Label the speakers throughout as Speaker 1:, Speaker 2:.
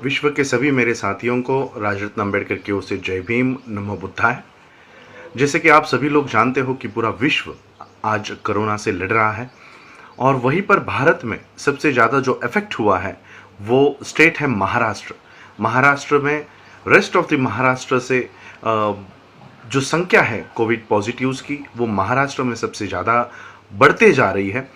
Speaker 1: विश्व के सभी मेरे साथियों को राजरत्न अम्बेडकर की ओर से जय भीम, नमो बुद्धाय। जैसे कि आप सभी लोग जानते हो कि पूरा विश्व आज कोरोना से लड़ रहा है और वहीं पर भारत में सबसे ज़्यादा जो इफेक्ट हुआ है वो स्टेट है महाराष्ट्र। महाराष्ट्र में रेस्ट ऑफ द महाराष्ट्र से जो संख्या है कोविड पॉजिटिव्स की वो महाराष्ट्र में सबसे ज़्यादा बढ़ते जा रही है।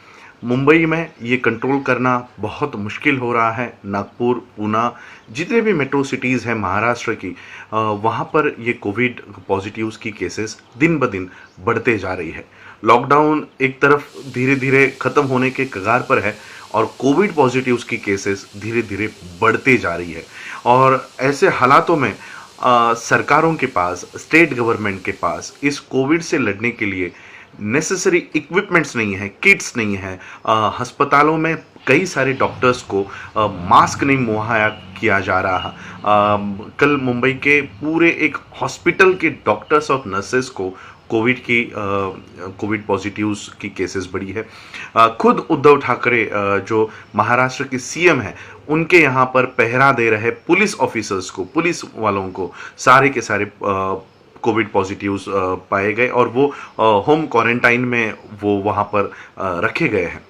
Speaker 1: मुंबई में ये कंट्रोल करना बहुत मुश्किल हो रहा है। नागपुर, पूना, जितने भी मेट्रो सिटीज़ हैं महाराष्ट्र की, वहाँ पर ये कोविड पॉजिटिव्स की केसेस दिन ब दिन बढ़ते जा रही है। लॉकडाउन एक तरफ धीरे धीरे ख़त्म होने के कगार पर है और कोविड पॉजिटिव्स की केसेस धीरे धीरे बढ़ते जा रही है। और ऐसे हालातों में सरकारों के पास, स्टेट गवर्नमेंट के पास इस कोविड से लड़ने के लिए नेसेसरी इक्विपमेंट्स नहीं है, किट्स नहीं है। अस्पतालों में कई सारे डॉक्टर्स को मास्क नहीं मुहैया किया जा रहा। कल मुंबई के पूरे एक हॉस्पिटल के डॉक्टर्स और नर्सेस को कोविड पॉजिटिव्स की केसेस बढ़ी है। खुद उद्धव ठाकरे जो महाराष्ट्र के सीएम हैं, उनके यहाँ पर पहरा दे रहे पुलिस ऑफिसर्स को, पुलिस वालों को सारे के सारे कोविड पॉजिटिव्स पाए गए और वो होम क्वारंटाइन में वो वहाँ पर रखे गए हैं।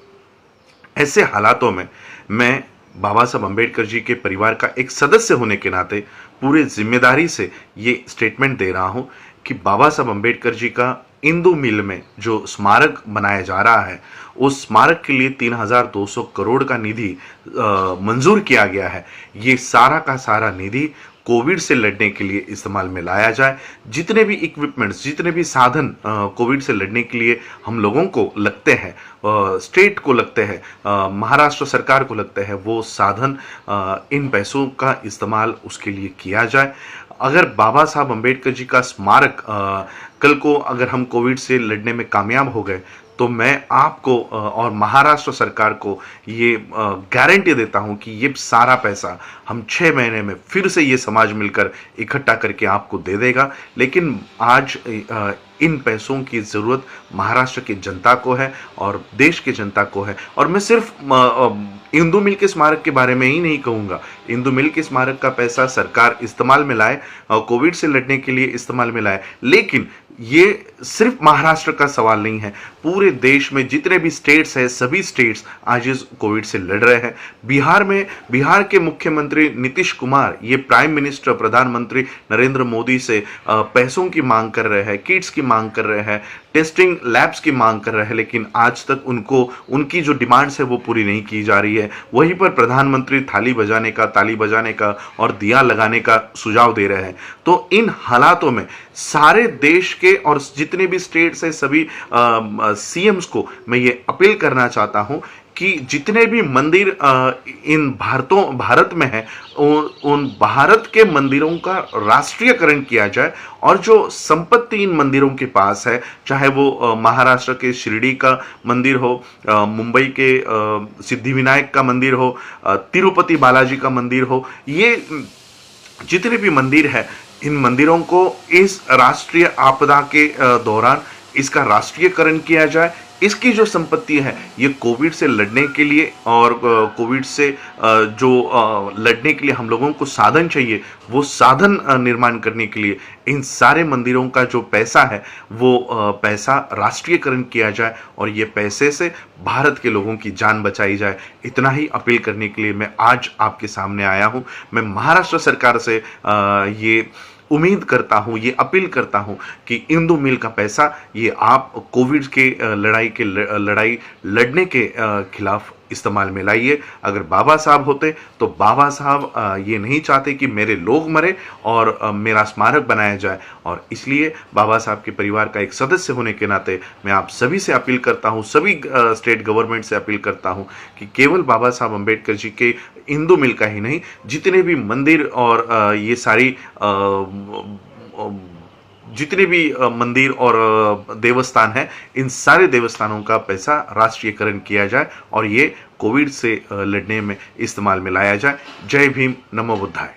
Speaker 1: ऐसे हालातों में मैं बाबा साहब अम्बेडकर जी के परिवार का एक सदस्य होने के नाते पूरे जिम्मेदारी से ये स्टेटमेंट दे रहा हूँ कि बाबा साहब अम्बेडकर जी का इंदू मिल में जो स्मारक बनाया जा रहा है, उस स्मारक के लिए 3,200 करोड़ का निधि मंजूर किया गया है। ये सारा का सारा निधि कोविड से लड़ने के लिए इस्तेमाल में लाया जाए। जितने भी इक्विपमेंट्स, जितने भी साधन कोविड से लड़ने के लिए हम लोगों को लगते हैं, स्टेट को लगते हैं, महाराष्ट्र सरकार को लगते हैं, वो साधन इन पैसों का इस्तेमाल उसके लिए किया जाए। अगर बाबा साहब अम्बेडकर जी का स्मारक कल को अगर हम कोविड से लड़ने में कामयाब हो गए तो मैं आपको और महाराष्ट्र सरकार को ये गारंटी देता हूँ कि ये सारा पैसा हम 6 महीने में फिर से ये समाज मिलकर इकट्ठा करके आपको दे देगा। लेकिन आज इन पैसों की ज़रूरत महाराष्ट्र की जनता को है और देश की जनता को है। और मैं सिर्फ इंदू मिल के स्मारक के बारे में ही नहीं कहूँगा। इंदू मिल के स्मारक का पैसा सरकार इस्तेमाल में लाए, कोविड से लड़ने के लिए इस्तेमाल में लाए, लेकिन ये सिर्फ महाराष्ट्र का सवाल नहीं है। पूरे देश में जितने भी स्टेट्स हैं, सभी स्टेट्स आज इस कोविड से लड़ रहे हैं। बिहार के मुख्यमंत्री नीतीश कुमार ये प्राइम मिनिस्टर, प्रधानमंत्री नरेंद्र मोदी से पैसों की मांग कर रहे हैं, किट्स की मांग कर रहे हैं, टेस्टिंग लैब्स की मांग कर रहे हैं, लेकिन आज तक उनकी जो डिमांड्स है वो पूरी नहीं की जा रही है। वहीं पर प्रधानमंत्री ताली बजाने का और दिया लगाने का सुझाव दे रहे हैं। तो इन हालातों में सारे देश के और जितने भी स्टेट्स हैं, सभी सीएम्स को मैं ये अपील करना चाहता हूं कि जितने भी मंदिर इन भारत में है, उन भारत के मंदिरों का राष्ट्रीयकरण किया जाए और जो संपत्ति इन मंदिरों के पास है, चाहे वो महाराष्ट्र के शिरडी का मंदिर हो, मुंबई के सिद्धिविनायक का मंदिर हो, तिरुपति बालाजी का मंदिर हो, ये जितने भी मंदिर है, इन मंदिरों को इस राष्ट्रीय आपदा के दौरान इसका राष्ट्रीयकरण किया जाए। इसकी जो संपत्ति है ये कोविड से लड़ने के लिए और कोविड से जो लड़ने के लिए हम लोगों को साधन चाहिए, वो साधन निर्माण करने के लिए इन सारे मंदिरों का जो पैसा है वो पैसा राष्ट्रीयकरण किया जाए और ये पैसे से भारत के लोगों की जान बचाई जाए। इतना ही अपील करने के लिए मैं आज आपके सामने आया हूँ। मैं महाराष्ट्र सरकार से ये उम्मीद करता हूँ, ये अपील करता हूँ कि इंदू मिल का पैसा ये आप कोविड के लड़ाई लड़ने के खिलाफ इस्तेमाल में लाइए। अगर बाबा साहब होते तो बाबा साहब ये नहीं चाहते कि मेरे लोग मरे और मेरा स्मारक बनाया जाए, और इसलिए बाबा साहब के परिवार का एक सदस्य होने के नाते मैं आप सभी से अपील करता हूँ, सभी स्टेट गवर्नमेंट से अपील करता हूँ कि केवल बाबा साहब अम्बेडकर जी के इंदू मिल का ही नहीं, जितने भी मंदिर और ये सारी जितने भी मंदिर और देवस्थान हैं, इन सारे देवस्थानों का पैसा राष्ट्रीयकरण किया जाए और ये कोविड से लड़ने में इस्तेमाल में लाया जाए। जय भीम, नमो बुद्धाय।